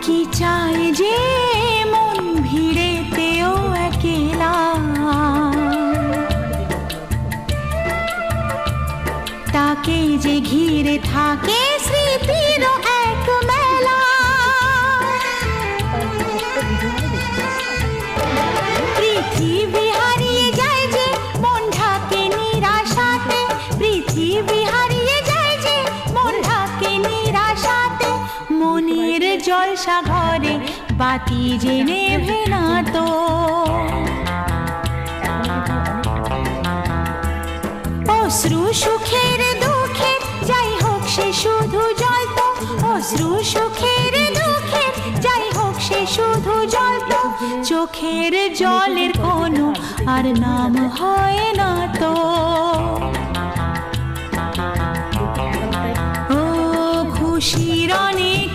কি চায় যে মন ভিড়েতেও একলা, তাকে যে ঘিরে থাকে স্মৃতির এক মেলা। পৃথিবী হারিয়ে যায় যে মন ঢাকে নিরাশাতে, পৃথিবী হারিয়ে যায় যে মন ঢাকে নিরাশাতে। মনের জলসা ঘরে বাতি যে নেভে না তো, অশ্রু সুখের দুঃখে যাই হোক সে শুধু জ্বলতো, অশ্রু সুখের দুঃখে যাই হোক সে শুধু জ্বলতো। চোখের জলের কোনো আর নাম হয় না তো। ও খুশির অনেক